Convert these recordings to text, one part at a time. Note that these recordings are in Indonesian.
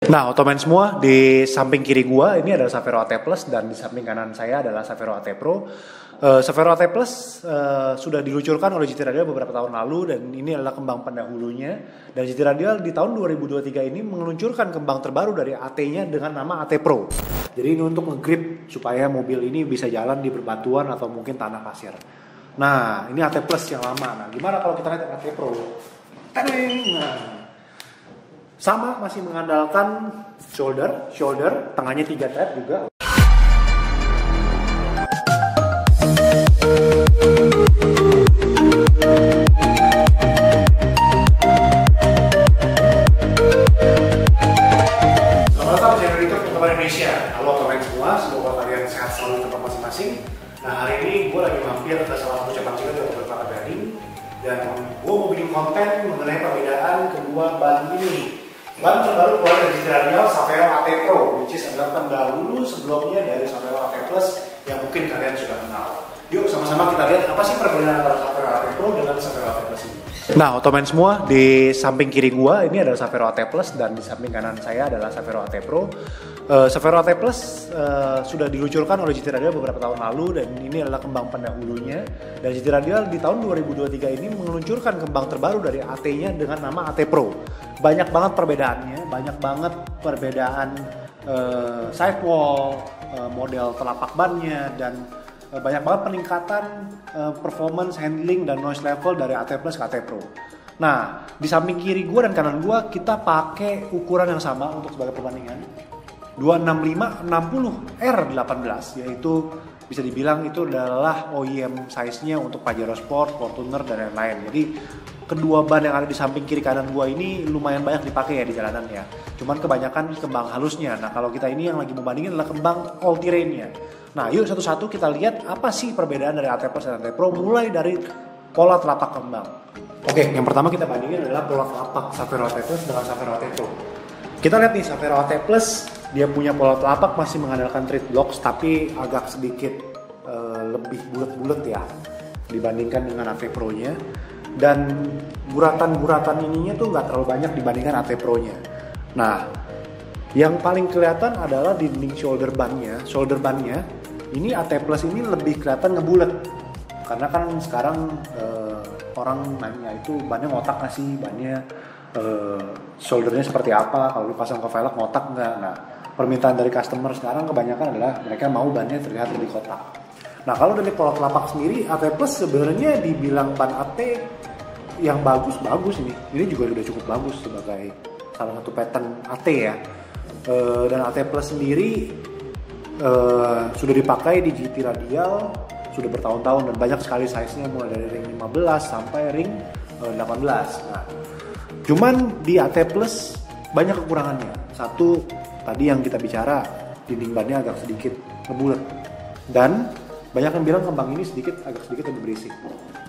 Nah, otomatis semua di samping kiri gua ini adalah Savero AT Plus dan di samping kanan saya adalah Savero AT Pro. Savero AT Plus sudah diluncurkan oleh GT Radial beberapa tahun lalu dan ini adalah kembang pendahulunya. Dan GT Radial di tahun 2023 ini meluncurkan kembang terbaru dari AT-nya dengan nama AT Pro. Jadi ini untuk nge-grip supaya mobil ini bisa jalan di berbatuan atau mungkin tanah pasir. Nah, ini AT Plus yang lama. Nah, gimana kalau kita lihat AT Pro? Tadeng! Nah, sama masih mengandalkan shoulder, tengahnya 3 thread juga. Selamat datang di channel YouTube Otoman Indonesia. Halo otoman semua, semoga kalian sehat selalu di tempat masing-masing. Nah, hari ini gue lagi mampir ke salah satu cabang cilik di Otoman Gading dan gue mau bikin konten mengenai perbedaan kedua ban ini. Ban terbaru keluar dari GT Radial Savero AT Pro, which is adalah pendahulu sebelumnya dari Savero AT Plus yang mungkin kalian sudah kenal. Yuk sama-sama kita lihat apa sih perbedaan antara Savero AT Pro dengan Savero AT Plus ini. Nah, otoman semua di samping kiri gua ini adalah Savero AT Plus dan di samping kanan saya adalah Savero AT Pro. Savero AT Plus sudah diluncurkan oleh GT Radial beberapa tahun lalu dan ini adalah kembang pendahulunya. Dan GT Radial di tahun 2023 ini meluncurkan kembang terbaru dari AT-nya dengan nama AT Pro. Banyak banget perbedaannya, banyak banget perbedaan sidewall, model telapak bannya, dan banyak banget peningkatan performance, handling, dan noise level dari AT Plus ke AT Pro. Nah, di samping kiri gua dan kanan gua kita pakai ukuran yang sama untuk sebagai perbandingan. 265-60 R18, yaitu bisa dibilang itu adalah OEM size-nya untuk Pajero Sport, Fortuner, dan lain-lain. Jadi kedua ban yang ada di samping kiri kanan gua ini lumayan banyak dipakai ya di jalanan ya. Cuman kebanyakan kembang halusnya. Nah, kalau kita ini yang lagi membandingin adalah kembang all terrain-nya. Nah, yuk satu-satu kita lihat apa sih perbedaan dari AT Plus dan AT Pro mulai dari pola telapak kembang. Oke, yang pertama kita bandingin adalah pola telapak Savero AT Plus dengan Savero AT Pro. Kita lihat nih Savero AT Plus, dia punya pola telapak masih mengandalkan tread blocks tapi agak sedikit lebih bulat-bulat ya dibandingkan dengan AT Pro-nya. Dan guratan-guratan ininya tuh nggak terlalu banyak dibandingkan AT Pro-nya. Nah, yang paling kelihatan adalah dinding shoulder bannya. Shoulder bannya ini AT Plus ini lebih kelihatan ngebulet. Karena kan sekarang orang nanya itu bannya ngotak nggak sih, bannya shouldernya seperti apa, kalau dipasang ke velg ngotak nggak. Nah, permintaan dari customer sekarang kebanyakan adalah mereka mau bannya terlihat lebih kotak. Nah, kalau dari pola telapak sendiri AT Plus sebenarnya dibilang ban AT yang bagus ini. Ini juga sudah cukup bagus sebagai salah satu pattern AT ya. Dan AT Plus sendiri sudah dipakai di GT Radial sudah bertahun-tahun dan banyak sekali size-nya mulai dari ring 15 sampai ring 18. Nah, cuman di AT Plus banyak kekurangannya. Satu, tadi yang kita bicara, dinding bannya agak sedikit ngebulet. Dan banyak yang bilang kembang ini agak sedikit lebih berisik.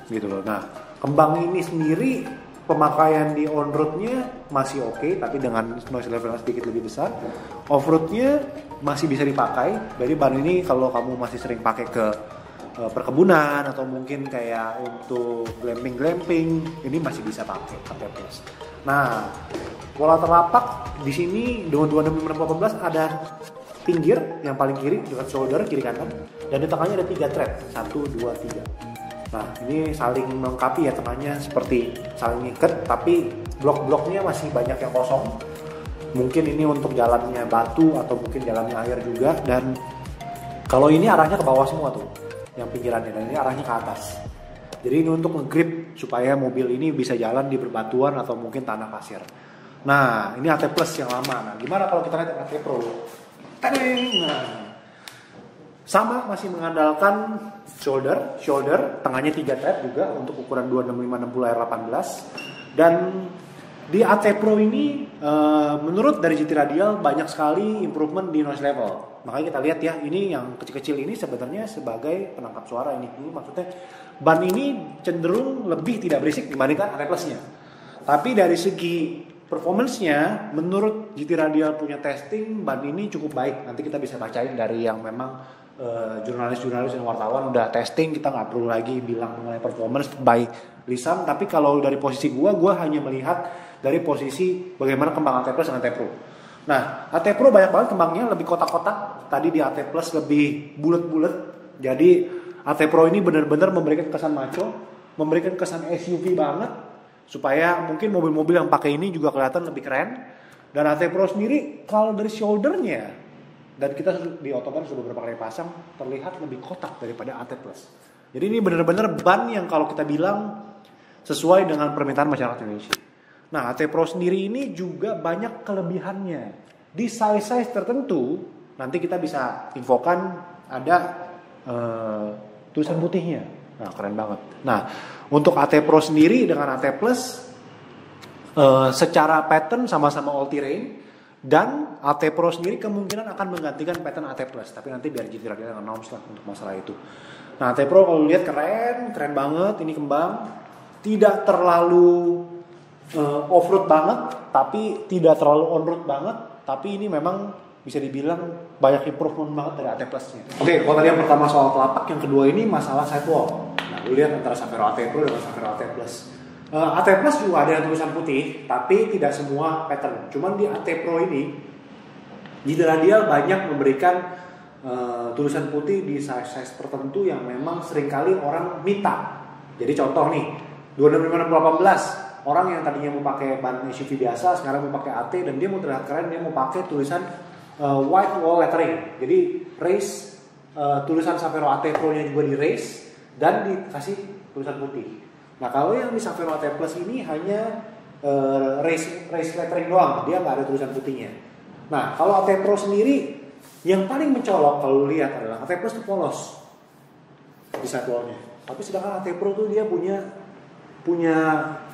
Gitu loh. Nah, kembang ini sendiri pemakaian di on-roadnya masih oke, tapi dengan noise level sedikit lebih besar. Off-roadnya masih bisa dipakai. Jadi ban ini kalau kamu masih sering pakai ke perkebunan atau mungkin kayak untuk glamping ini masih bisa pakai AT Plus. Nah, pola telapak di sini dengan 265-18 ada pinggir yang paling kiri dekat shoulder kiri kanan dan di tengahnya ada 3 thread 1, 2, 3. Nah, ini saling melengkapi ya, tengahnya seperti saling ngikat tapi blok-bloknya masih banyak yang kosong. Mungkin ini untuk jalannya batu atau mungkin jalannya air juga. Dan kalau ini arahnya ke bawah semua tuh yang pinggirannya, dan ini arahnya ke atas. Jadi ini untuk nge-grip supaya mobil ini bisa jalan di berbatuan atau mungkin tanah pasir. Nah, ini AT Plus yang lama. Nah, gimana kalau kita lihat AT Pro? Tadeng! Nah, sama masih mengandalkan shoulder, tengahnya 3 thread juga untuk ukuran 265-60 R18. Dan di AT Pro ini menurut dari GT Radial banyak sekali improvement di noise level. Makanya kita lihat ya, ini yang kecil-kecil ini sebenarnya sebagai penangkap suara ini. Ini maksudnya ban ini cenderung lebih tidak berisik dibandingkan AT Plus-nya. Tapi dari segi performance-nya, menurut GT Radial punya testing, ban ini cukup baik. Nanti kita bisa bacain dari yang memang jurnalis-jurnalis dan wartawan udah testing, kita nggak perlu lagi bilang mengenai performance by lisan. Tapi kalau dari posisi gue hanya melihat dari posisi bagaimana kembang AT Plus dengan AT Pro. Nah, AT Pro banyak banget kembangnya, lebih kotak-kotak. Tadi di AT Plus lebih bulat-bulat. Jadi AT Pro ini benar-benar memberikan kesan maco, memberikan kesan SUV banget, supaya mungkin mobil-mobil yang pakai ini juga kelihatan lebih keren. Dan AT Pro sendiri kalau dari shouldernya, dan kita di Autobahn sudah beberapa kali pasang, terlihat lebih kotak daripada AT Plus. Jadi ini benar-benar ban yang kalau kita bilang sesuai dengan permintaan masyarakat Indonesia. Nah, AT Pro sendiri ini juga banyak kelebihannya. Di size-size tertentu, nanti kita bisa infokan ada tulisan putihnya. Nah, keren banget. Nah, untuk AT Pro sendiri dengan AT Plus, secara pattern sama-sama all terrain, dan AT Pro sendiri kemungkinan akan menggantikan pattern AT Plus. Tapi nanti biar GT Radial yang announce lah untuk masalah itu. Nah, AT Pro kalau lihat keren banget. Ini kembang, tidak terlalu off-road banget, tapi tidak terlalu on-road banget, tapi ini memang bisa dibilang banyak improvement banget dari AT Plus-nya. Oke, kalau tadi yang pertama soal telapak, yang kedua ini masalah sidewall. Nah, lu lihat antara Savero AT Pro dengan Savero AT Plus. AT Plus juga ada yang tulisan putih, tapi tidak semua pattern. Cuman di AT Pro ini, GT Radial banyak memberikan tulisan putih di size-size tertentu yang memang seringkali orang minta. Jadi contoh nih, 265-18, orang yang tadinya mau pakai ban SUV biasa, sekarang mau pakai AT, dan dia mau terlihat keren, dia mau pakai tulisan white wall lettering. Jadi race, tulisan Savero AT Pro nya juga di race dan dikasih tulisan putih. Nah, kalau yang di Savero AT Plus ini hanya race lettering doang, dia nggak ada tulisan putihnya. Nah, kalau AT Pro sendiri yang paling mencolok kalau lihat adalah AT Plus itu polos di sidewallnya. Tapi sedangkan AT Pro tuh dia punya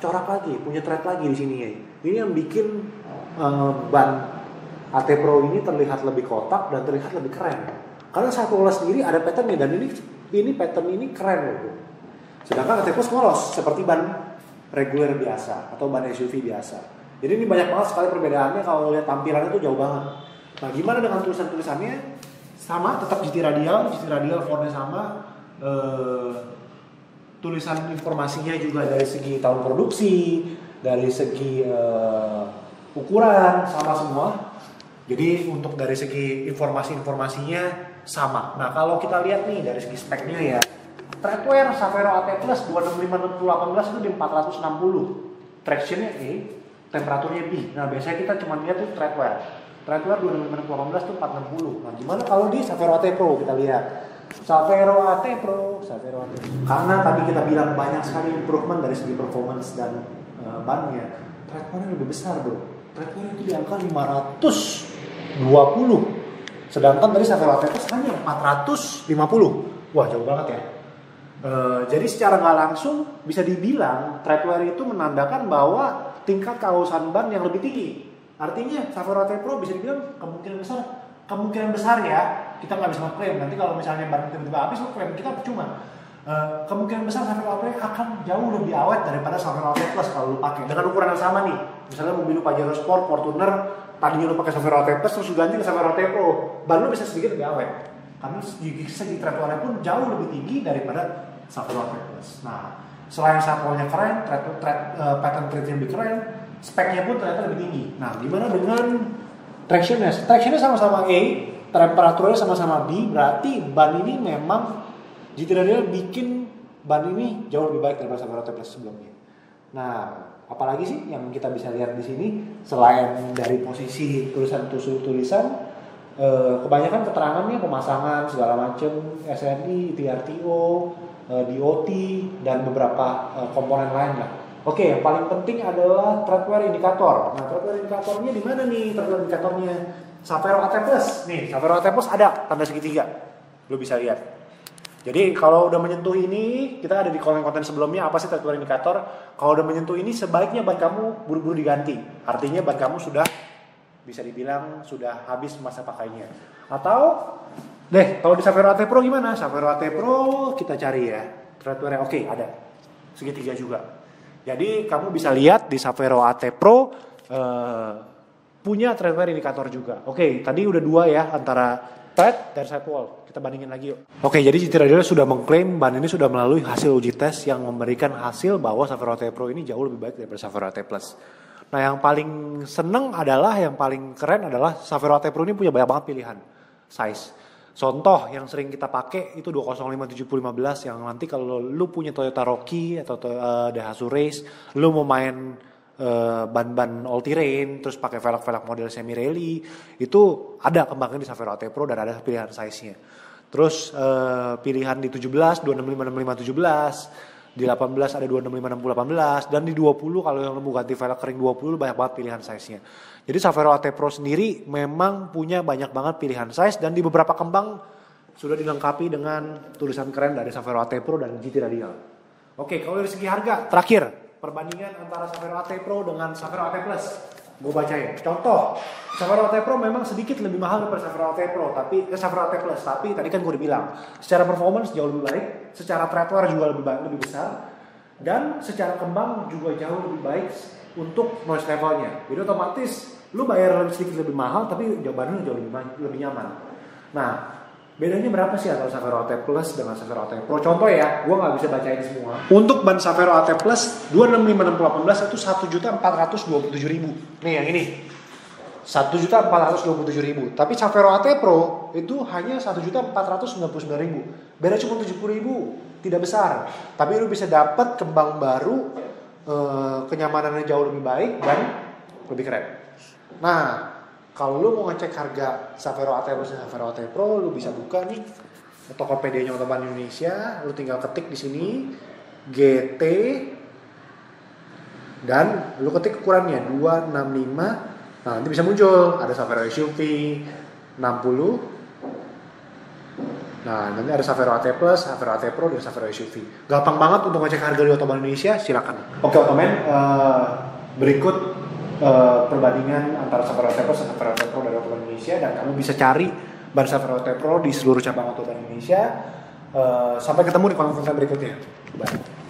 corak lagi, punya thread lagi di sini ya. Ini yang bikin ban AT Pro ini terlihat lebih kotak dan terlihat lebih keren. Karena sidewall sendiri ada patternnya, dan ini pattern ini keren loh. Sedangkan AT Plus polos seperti ban reguler biasa atau ban SUV biasa. Jadi ini banyak banget sekali perbedaannya. Kalau lihat tampilannya tuh jauh banget. Nah, gimana dengan tulisannya? Sama, tetap GT Radial fontnya sama. Tulisan informasinya juga dari segi tahun produksi, dari segi ukuran sama semua. Jadi untuk dari segi informasinya sama. Nah, kalau kita lihat nih dari segi speknya ya, treadwear Savero AT Plus 265/18 itu di 460. Tractionnya A, temperaturnya B. Nah, biasanya kita cuma lihat tuh treadwear 265/18 itu 460. Nah, gimana kalau di Savero AT Pro? Kita lihat Savero AT Pro. Karena tadi kita bilang banyak sekali improvement dari segi performance dan bannya. Treadwear lebih besar, bro. Treadwear itu di angka 520. Sedangkan tadi Savero AT Plus hanya 450. Wah, jauh banget ya. Jadi secara nggak langsung bisa dibilang treadwear itu menandakan bahwa tingkat kehalusan ban yang lebih tinggi. Artinya Savero AT Pro bisa dibilang kemungkinan besar ya, kita nggak bisa ngeklaim. Nanti kalau misalnya ban tiba-tiba habis, klaim kita percuma. Kemungkinan besar Savero AT akan jauh lebih awet daripada Savero AT Plus kalau lu pakai dengan ukuran yang sama nih. Misalnya mobil lu Pajero Sport, Fortuner, tadinya lu pakai Savero AT Plus terus lu ganti ke Savero AT Pro, ban lu bisa sedikit lebih awet. Karena segi treadwear pun jauh lebih tinggi daripada Savero AT Plus. Nah, selain sidewallnya keren, pattern treadnya lebih keren, speknya pun ternyata lebih tinggi. Nah, gimana dengan tractionnya? Tractionnya sama-sama A, temperaturnya sama-sama B, berarti ban ini memang GT Radial bikin ban ini jauh lebih baik daripada Savero AT Plus sebelumnya. Nah, apalagi sih yang kita bisa lihat di sini selain dari posisi tulisan, kebanyakan keterangannya pemasangan segala macam, SNI, TRTO, DOT dan beberapa komponen lain lah. Oke, yang paling penting adalah treadwear indikator. Nah, treadwear indikatornya di mana nih? Treadwear indikatornya Savero AT Plus. Nih, Savero AT Plus ada tanda segitiga. Lu bisa lihat. Jadi kalau udah menyentuh ini, kita ada di konten-konten sebelumnya apa sih treadwear indikator? Kalau udah menyentuh ini, sebaiknya ban kamu buru-buru diganti. Artinya ban kamu sudah bisa dibilang sudah habis masa pakainya. Atau kalau di Savero AT Pro gimana? Savero AT Pro kita cari ya. Treadwear oke, ada segitiga juga. Jadi kamu bisa lihat di Savero AT Pro punya treadwear indikator juga. Oke, tadi udah dua ya antara tread dan sidewall. Kita bandingin lagi yuk. Oke, jadi GT Radial sudah mengklaim ban ini sudah melalui hasil uji tes yang memberikan hasil bahwa Savero AT Pro ini jauh lebih baik daripada Savero AT Plus. Nah yang paling seneng adalah, yang paling keren adalah Savero AT Pro ini punya banyak banget pilihan size. Contoh yang sering kita pakai itu 205/7015 yang nanti kalau lu punya Toyota Rocky atau Daihatsu Race, lu mau main ban-ban all terrain terus pakai velg-velg model semi rally, itu ada kembangnya di Savero AT Pro dan ada pilihan size-nya. Terus pilihan di 17 265/6517, di 18 ada 265/6018, dan di 20 kalau yang mau ganti velg kering 20 banyak banget pilihan size-nya. Jadi Savero AT Pro sendiri memang punya banyak banget pilihan size, dan di beberapa kembang sudah dilengkapi dengan tulisan keren dari Savero AT Pro dan GT Radial. Oke, kalau dari segi harga, terakhir perbandingan antara Savero AT Pro dengan Savero AT Plus. Gue bacain. Contoh, Savero AT Pro memang sedikit lebih mahal daripada Savero AT Pro, tapi Savero AT Plus. Tapi tadi kan gue udah bilang, secara performance jauh lebih baik, secara treadwear juga lebih besar, dan secara kembang juga jauh lebih baik untuk noise levelnya. Jadi otomatis lu bayar sedikit lebih mahal, tapi jawabannya jauh lebih nyaman. Nah, bedanya berapa sih antara Savero AT Plus dengan Savero AT Pro? Contoh ya, gue nggak bisa bacain semua. Untuk ban Savero AT Plus 265/6018 itu 1.427.000. Nih yang ini 1.427.000. Tapi Savero AT Pro itu hanya 1.499.000. Beda cuma 70.000, tidak besar. Tapi lu bisa dapat kembang baru, kenyamanannya jauh lebih baik dan lebih keren. Nah, kalau lu mau ngecek harga Savero AT Plus dan Savero AT Pro, lu bisa buka nih Tokopedia-nya Otoban Indonesia. Lu tinggal ketik di sini GT dan lu ketik ukurannya 265. Nah, nanti bisa muncul ada Savero SUV 60. Nah, nanti ada Savero AT Plus, Savero AT Pro, dan Savero SUV. Gampang banget untuk ngecek harga di Otoban Indonesia, silakan. Oke, Otomen, berikut perbandingan antara Savero AT Plus dan Savero AT Pro dari Otoban Indonesia, dan kamu bisa cari ban Savero AT Pro di seluruh cabang Otoban Indonesia. Sampai ketemu di konten berikutnya. Bye.